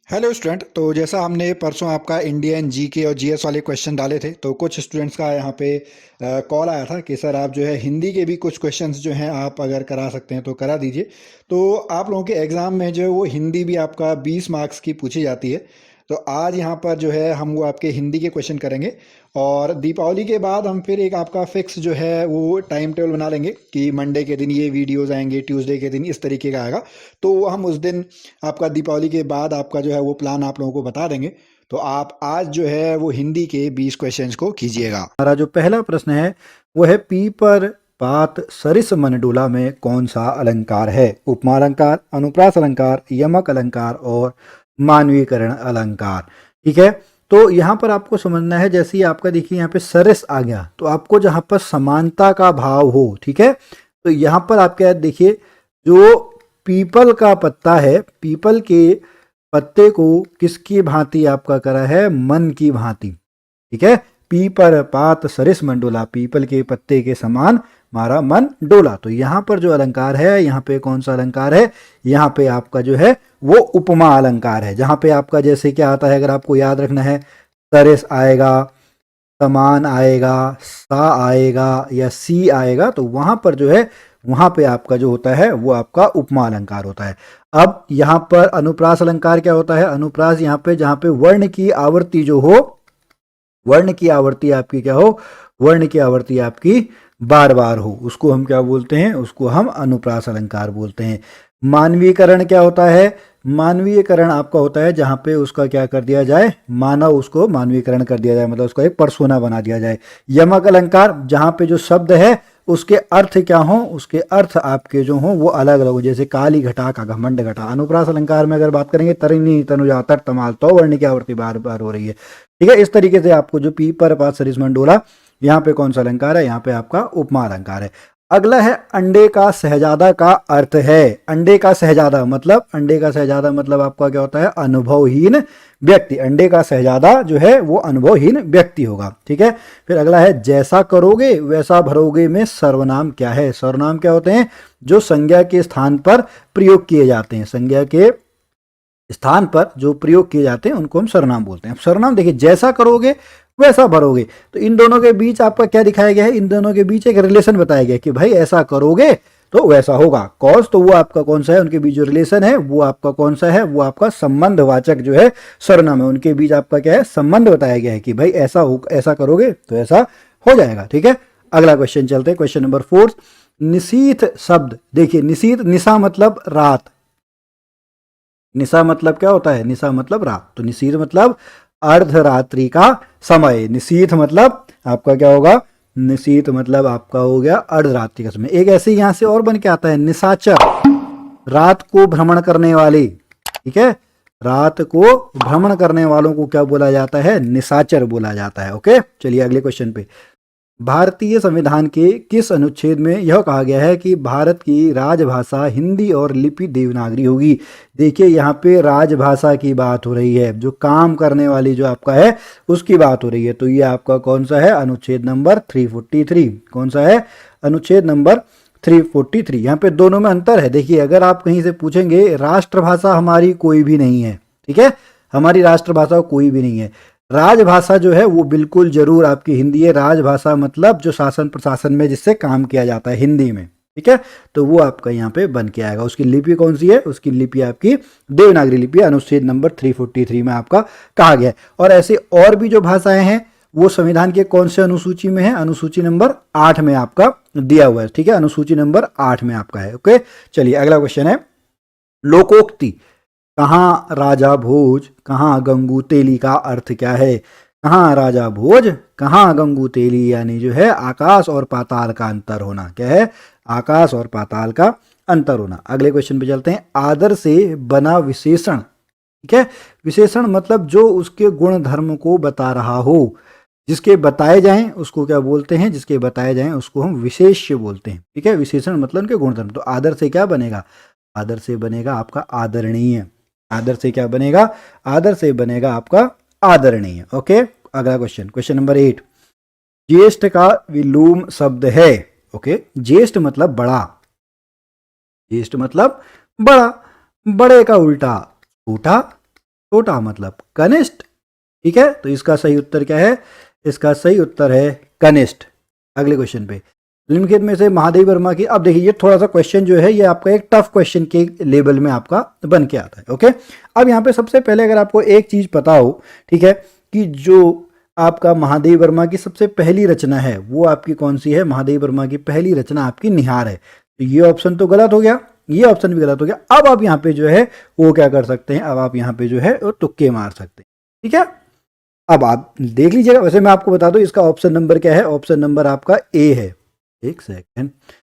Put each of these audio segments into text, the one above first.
Hello student. तो जैसा हमने परसों आपका इंडियन जीके और जीएस वाले क्वेश्चन डाले थे, तो कुछ स्टूडेंट्स का यहाँ पे कॉल आया था कि सर आप जो है हिंदी के भी कुछ क्वेश्चंस जो हैं आप अगर करा सकते हैं तो करा दीजिए। तो आप लोगों के एग्ज़ाम में जो है वो हिंदी भी आपका 20 मार्क्स की पूछी जाती है। तो आज यहाँ पर जो है हम वो आपके हिंदी के क्वेश्चन करेंगे, और दीपावली के बाद हम फिर एक आपका फिक्स जो है वो टाइम टेबल बना लेंगे कि मंडे के दिन ये वीडियोज़ आएंगे, ट्यूसडे के दिन इस तरीके का आएगा। तो वो हम उस दिन आपका दीपावली के बाद आपका जो है वो प्लान आप लोगों को बता देंगे। तो आप आज जो है वो हिंदी के 20 क्वेश्चंस को कीजिएगा। हमारा जो पहला प्रश्न है वो है पीपर पात सरिस मन डोला में कौन सा अलंकार है? उपमा अलंकार, अनुप्रास अलंकार, यमक अलंकार और मानवीकरण अलंकार। ठीक है, तो यहाँ पर आपको समझना है, जैसे ही आपका देखिए यहाँ पे सरस आ गया तो आपको जहाँ पर समानता का भाव हो, ठीक है, तो यहाँ पर आप क्या देखिए, जो पीपल का पत्ता है, पीपल के पत्ते को किसकी भांति आपका करा है? मन की भांति। ठीक है, पीपर पात सरिस मन डोला, पीपल के पत्ते के समान मारा मन डोला। तो यहाँ पर जो अलंकार है, यहाँ पे कौन सा अलंकार है? यहाँ पे आपका जो है वो उपमा अलंकार है, जहाँ पे आपका जैसे क्या आता है, अगर आपको याद रखना है, सरिस आएगा, समान आएगा, सा आएगा या सी आएगा, तो वहां पर जो है वहां पे आपका जो होता है वो आपका उपमा अलंकार होता है। अब यहाँ पर अनुप्रास अलंकार क्या होता है? अनुप्रास यहाँ पे जहाँ पे वर्ण की आवृत्ति जो हो, वर्ण की आवृत्ति आपकी क्या हो? वर्ण की आवृत्ति आपकी बार बार हो, उसको हम क्या बोलते हैं? उसको हम अनुप्रास अलंकार बोलते हैं। मानवीकरण क्या होता है? मानवीयकरण आपका होता है जहां पे उसका क्या कर दिया जाए? मानव, उसको मानवीकरण कर दिया जाए, मतलब उसको एक पर्सोना बना दिया जाए। यमक अलंकार जहां पे जो शब्द है उसके अर्थ क्या हो? उसके अर्थ आपके जो हो वो अलग अलग हो, जैसे काली घटा का घमंड घटा। अनुप्रास अलंकार में अगर बात करेंगे, तरिणी तनुजा तट तमाल, तो वर्ण की आवृत्ति बार बार हो रही है। ठीक है, इस तरीके से आपको जो पीपर पात सरिस मन डोला, यहाँ पे कौन सा अलंकार है? यहाँ पे आपका उपमा अलंकार है। अगला है अंडे का शहजादा का अर्थ है। अंडे का शहजादा मतलब, अंडे का शहजादा मतलब आपका क्या होता है? अनुभवहीन व्यक्ति। अंडे का शहजादा जो है वो अनुभवहीन व्यक्ति होगा। ठीक है, फिर अगला है जैसा करोगे वैसा भरोगे में सर्वनाम क्या है? सर्वनाम क्या होते हैं? जो संज्ञा के स्थान पर प्रयोग किए जाते हैं, संज्ञा के स्थान पर जो प्रयोग किए जाते हैं उनको हम सर्वनाम बोलते हैं। सर्वनाम देखिए, जैसा करोगे वैसा भरोगे, तो इन दोनों के बीच आपका क्या दिखाया गया है? इन दोनों के बीच एक रिलेशन बताया गया कि भाई ऐसा करोगे तो वैसा होगा। कॉज तो वो आपका कौन सा है? उनके बीच जो रिलेशन है वो आपका कौन सा है? वो आपका संबंधवाचक जो है सर्वनाम है, उनके बीच आपका क्या है? संबंध बताया गया है कि भाई ऐसा हो, ऐसा करोगे तो ऐसा हो जाएगा। ठीक है, अगला क्वेश्चन चलते हैं, क्वेश्चन नंबर 4। निशीथ शब्द देखिए, निशीथ, निशा मतलब रात, निशा मतलब क्या होता है? निशा मतलब रात, तो निशीथ मतलब अर्धरात्रि का समय। निशीथ मतलब आपका क्या होगा? निशीथ मतलब आपका हो गया अर्धरात्रि का समय। एक ऐसे यहां से और बन के आता है निशाचर, रात को भ्रमण करने वाले। ठीक है, रात को भ्रमण करने वालों को क्या बोला जाता है? निशाचर बोला जाता है। ओके, चलिए अगले क्वेश्चन पे। भारतीय संविधान के किस अनुच्छेद में यह कहा गया है कि भारत की राजभाषा हिंदी और लिपि देवनागरी होगी? देखिए, यहाँ पे राजभाषा की बात हो रही है, जो काम करने वाली जो आपका है उसकी बात हो रही है। तो ये आपका कौन सा है? अनुच्छेद नंबर 343। कौन सा है? अनुच्छेद नंबर 343। यहाँ पे दोनों में अंतर है। देखिए, अगर आप कहीं से पूछेंगे, राष्ट्रभाषा हमारी कोई भी नहीं है। ठीक है, हमारी राष्ट्रभाषा कोई भी नहीं है। राजभाषा जो है वो बिल्कुल जरूर आपकी हिंदी है। राजभाषा मतलब जो शासन प्रशासन में जिससे काम किया जाता है हिंदी में। ठीक है, तो वो आपका यहाँ पे बन के आएगा। उसकी लिपि कौन सी है? उसकी लिपि आपकी देवनागरी लिपि, अनुच्छेद नंबर 343 में आपका कहा गया है। और ऐसे और भी जो भाषाएं हैं वो संविधान के कौन से अनुसूची में है? अनुसूची नंबर 8 में आपका दिया हुआ है। ठीक है, अनुसूची नंबर 8 में आपका है। ओके, चलिए अगला क्वेश्चन है, लोकोक्ति कहाँ राजा भोज कहाँ गंगू तेली का अर्थ क्या है? कहाँ राजा भोज कहाँ गंगू तेली, यानी जो है आकाश और पाताल का अंतर होना। क्या है? आकाश और पाताल का अंतर होना। अगले क्वेश्चन पे चलते हैं, आदर से बना विशेषण। ठीक है, विशेषण मतलब जो उसके गुण धर्म को बता रहा हो, जिसके बताए जाएं उसको क्या बोलते हैं? जिसके बताए जाएं उसको हम विशेष्य बोलते हैं। ठीक है, विशेषण मतलब उनके गुण धर्म। तो आदर से क्या बनेगा? आदर से बनेगा आपका आदरणीय। आदर से क्या बनेगा? आदर से बनेगा आपका आदरणीय। ओके, अगला क्वेश्चन, क्वेश्चन नंबर 8। ज्येष्ठ का विलोम शब्द है। ओके, ज्येष्ठ मतलब बड़ा, ज्येष्ठ मतलब बड़ा, बड़े का उल्टा छोटा, छोटा मतलब कनिष्ठ। ठीक है, तो इसका सही उत्तर क्या है? इसका सही उत्तर है कनिष्ठ। अगले क्वेश्चन पे, निम्नलिखित में से महादेव वर्मा की, अब देखिए ये थोड़ा सा क्वेश्चन जो है ये आपका एक टफ क्वेश्चन के लेवल में आपका बन के आता है। ओके, अब यहाँ पे सबसे पहले अगर आपको एक चीज पता हो, ठीक है, कि जो आपका महादेव वर्मा की सबसे पहली रचना है वो आपकी कौन सी है? महादेव वर्मा की पहली रचना आपकी निहार है। तो ये ऑप्शन तो गलत हो गया, ये ऑप्शन भी गलत हो गया। अब आप यहाँ पे जो है वो क्या कर सकते हैं? अब आप यहाँ पे जो है वो तुक्के मार सकते हैं। ठीक है, अब आप देख लीजिएगा। वैसे मैं आपको बता दूं इसका ऑप्शन नंबर क्या है। ऑप्शन नंबर आपका ए है। एक सेकेंड,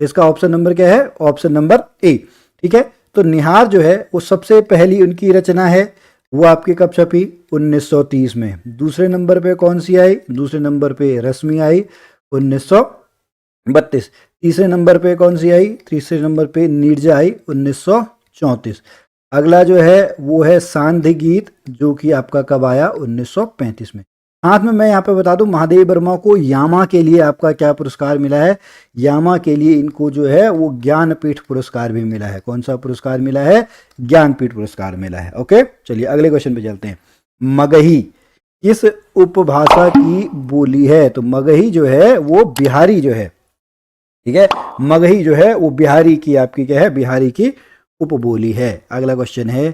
इसका ऑप्शन नंबर क्या है? Option number A. ठीक है, तो निहार जो है वो सबसे पहली उनकी रचना है। वो आपकी कब छपी? 1930 में। दूसरे नंबर पे कौन सी आई? दूसरे नंबर पे रश्मि आई 1932। तीसरे नंबर पे कौन सी आई? तीसरे नंबर पे नीरजा आई 1934। अगला जो है वो है सांध्य गीत, जो कि आपका कब आया? 1935 में। साथ में मैं यहाँ पे बता दूं महादेव वर्मा को यामा के लिए आपका क्या पुरस्कार मिला है? यामा के लिए इनको जो है वो ज्ञानपीठ पुरस्कार भी मिला है। कौन सा पुरस्कार मिला है? ज्ञानपीठ पुरस्कार मिला है। ओके, चलिए अगले क्वेश्चन पे चलते हैं। मगही किस उपभाषा की बोली है? तो मगही जो है वो बिहारी जो है, ठीक है, मगही जो है वो बिहारी की आपकी क्या है? बिहारी की उपबोली है। अगला क्वेश्चन है,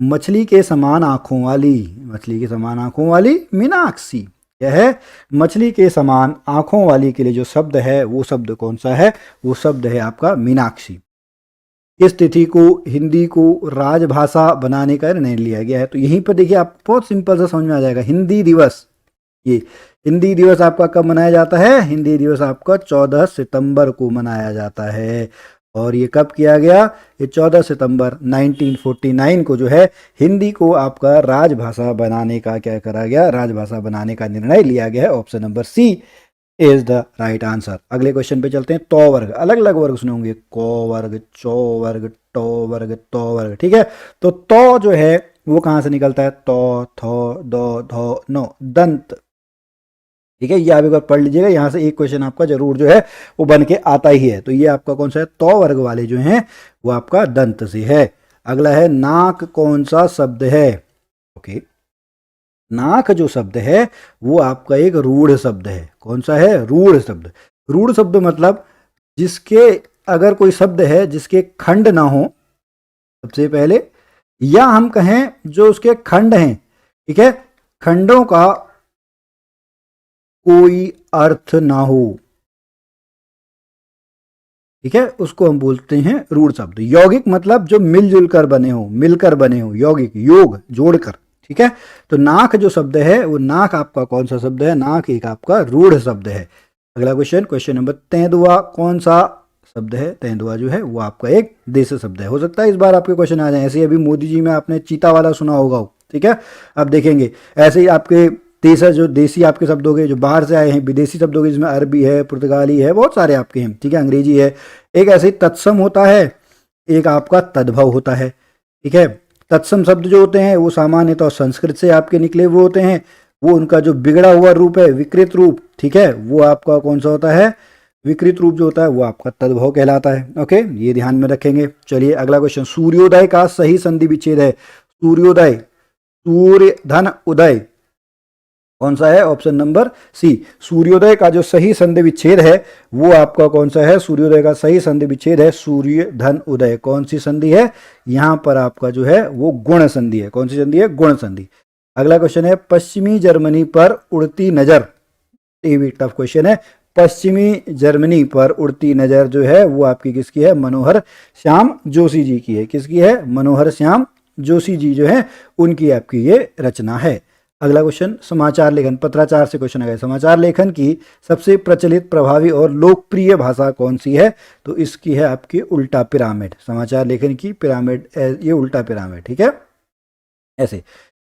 मछली के समान आंखों वाली, मछली के समान आंखों वाली मीनाक्षी क्या है? मछली के समान आंखों वाली के लिए जो शब्द है वो शब्द कौन सा है? वो शब्द है आपका मीनाक्षी। इस तिथि को हिंदी को राजभाषा बनाने का निर्णय लिया गया है। तो यहीं पर देखिए आप बहुत सिंपल सा समझ में आ जाएगा। हिंदी दिवस, ये हिंदी दिवस आपका कब मनाया जाता है? हिंदी दिवस आपका 14 सितंबर को मनाया जाता है। और ये कब किया गया? ये 14 सितंबर 1949 को जो है हिंदी को आपका राजभाषा बनाने का क्या करा गया? राजभाषा बनाने का निर्णय लिया गया है। Option number C is the right answer. अगले क्वेश्चन पे चलते हैं। तो वर्ग, अलग अलग वर्ग सुने होंगे, को वर्ग, चो वर्ग, टो वर्ग, तो वर्ग। ठीक है, तो जो है वो कहां से निकलता है? तो, थो, दो, धो, नो, दंत। ठीक है, ये आप एक बार पढ़ लीजिएगा, यहां से एक क्वेश्चन आपका जरूर जो है वो बन के आता ही है। तो ये आपका कौन सा है? तो वर्ग वाले जो हैं वो आपका दंत से है। अगला है, नाक कौन सा शब्द है? ओके, नाक जो शब्द है वो आपका एक रूढ़ शब्द है। कौन सा है? रूढ़ शब्द। रूढ़ शब्द मतलब जिसके, अगर कोई शब्द है जिसके खंड ना हो सबसे पहले, या हम कहें जो उसके खंड हैं, ठीक है, खंडों का कोई अर्थ ना हो, ठीक है, उसको हम बोलते हैं रूढ़ शब्द। यौगिक मतलब जो मिलजुल कर बने हो, मिलकर बने हो, यौगिक, योग, जोड़कर। ठीक है, तो नाक जो शब्द है वो नाक आपका कौन सा शब्द है? नाक एक आपका रूढ़ शब्द है। अगला क्वेश्चन, क्वेश्चन नंबर, तेंदुआ कौन सा शब्द है? तेंदुआ जो है वो आपका एक देशी शब्द है। हो सकता है इस बार आपके क्वेश्चन आ जाए। ऐसे अभी मोदी जी में आपने चीता वाला सुना होगा, ठीक है, अब देखेंगे ऐसे ही आपके तीसरा जो देसी आपके शब्द हो गए, जो बाहर से आए हैं विदेशी शब्द हो गए, जिसमें अरबी है, पुर्तगाली है, बहुत सारे आपके हैं। ठीक है, अंग्रेजी है। एक ऐसे ही तत्सम होता है, एक आपका तद्भव होता है। ठीक है, तत्सम शब्द जो होते हैं वो सामान्यतः संस्कृत से आपके निकले हुए होते हैं। वो उनका जो बिगड़ा हुआ रूप है, विकृत रूप, ठीक है, वो आपका कौन सा होता है? विकृत रूप जो होता है वो आपका तद्भव कहलाता है। ओके, ये ध्यान में रखेंगे। चलिए अगला क्वेश्चन, सूर्योदय का सही संधि विच्छेद है? सूर्योदय, सूर्य धन उदय, कौन सा है? Option number C. सूर्योदय का जो सही संधि विच्छेद है वो आपका कौन सा है? सूर्योदय का सही संधि विच्छेद है सूर्य धन उदय। कौन सी संधि है? यहां पर आपका जो है वो गुण संधि है। कौन सी संधि है? गुण संधि। अगला क्वेश्चन है, पश्चिमी जर्मनी पर उड़ती नजर, ये भी टफ क्वेश्चन है। पश्चिमी जर्मनी पर उड़ती नजर जो है वो आपकी किसकी है? मनोहर श्याम जोशी जी की है। किसकी है? मनोहर श्याम जोशी जी जो है उनकी आपकी ये रचना है। अगला क्वेश्चन, समाचार लेखन, पत्राचार से क्वेश्चन आ गया। समाचार लेखन की सबसे प्रचलित, प्रभावी और लोकप्रिय भाषा कौन सी है? तो इसकी है आपकी उल्टा पिरामिड। समाचार लेखन की पिरामिड, ये उल्टा पिरामिड। ठीक है, ऐसे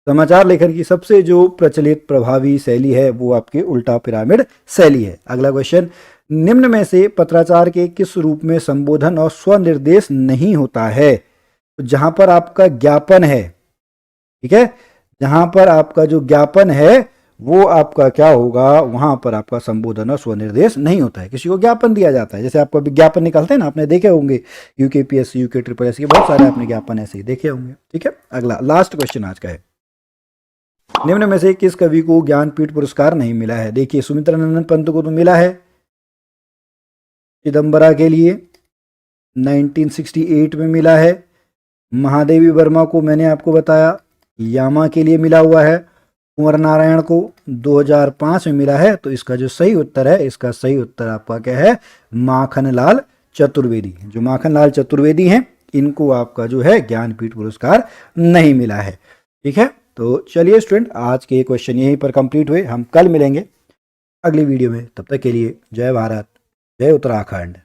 समाचार लेखन की सबसे जो प्रचलित प्रभावी शैली है वो आपकी उल्टा पिरामिड शैली है। अगला क्वेश्चन, निम्न में से पत्राचार के किस रूप में संबोधन और स्वनिर्देश नहीं होता है? तो जहां पर आपका ज्ञापन है, ठीक है, जहां पर आपका जो ज्ञापन है वो आपका क्या होगा, वहां पर आपका संबोधन और स्वनिर्देश नहीं होता है, किसी को ज्ञापन दिया जाता है। जैसे आपको विज्ञापन निकलते हैं ना, आपने देखे होंगे यूकेपीएससी, यूके ट्रिपल एस के बहुत सारे आपने ज्ञापन ऐसे ही देखे होंगे। ठीक है, अगला लास्ट क्वेश्चन आज का है, निम्न में से किस कवि को ज्ञानपीठ पुरस्कार नहीं मिला है? देखिए, सुमित्रा नंदन पंत को तो मिला है चिदम्बरा के लिए, 1968 में मिला है। महादेवी वर्मा को मैंने आपको बताया यामा के लिए मिला हुआ है। कुंवर नारायण को 2005 में मिला है। तो इसका जो सही उत्तर है, इसका सही उत्तर आपका क्या है, माखनलाल चतुर्वेदी। जो माखनलाल चतुर्वेदी हैं, इनको आपका जो है ज्ञानपीठ पुरस्कार नहीं मिला है। ठीक है, तो चलिए स्टूडेंट, आज के क्वेश्चन यहीं पर कंप्लीट हुए। हम कल मिलेंगे अगली वीडियो में, तब तक के लिए जय भारत, जय उत्तराखंड।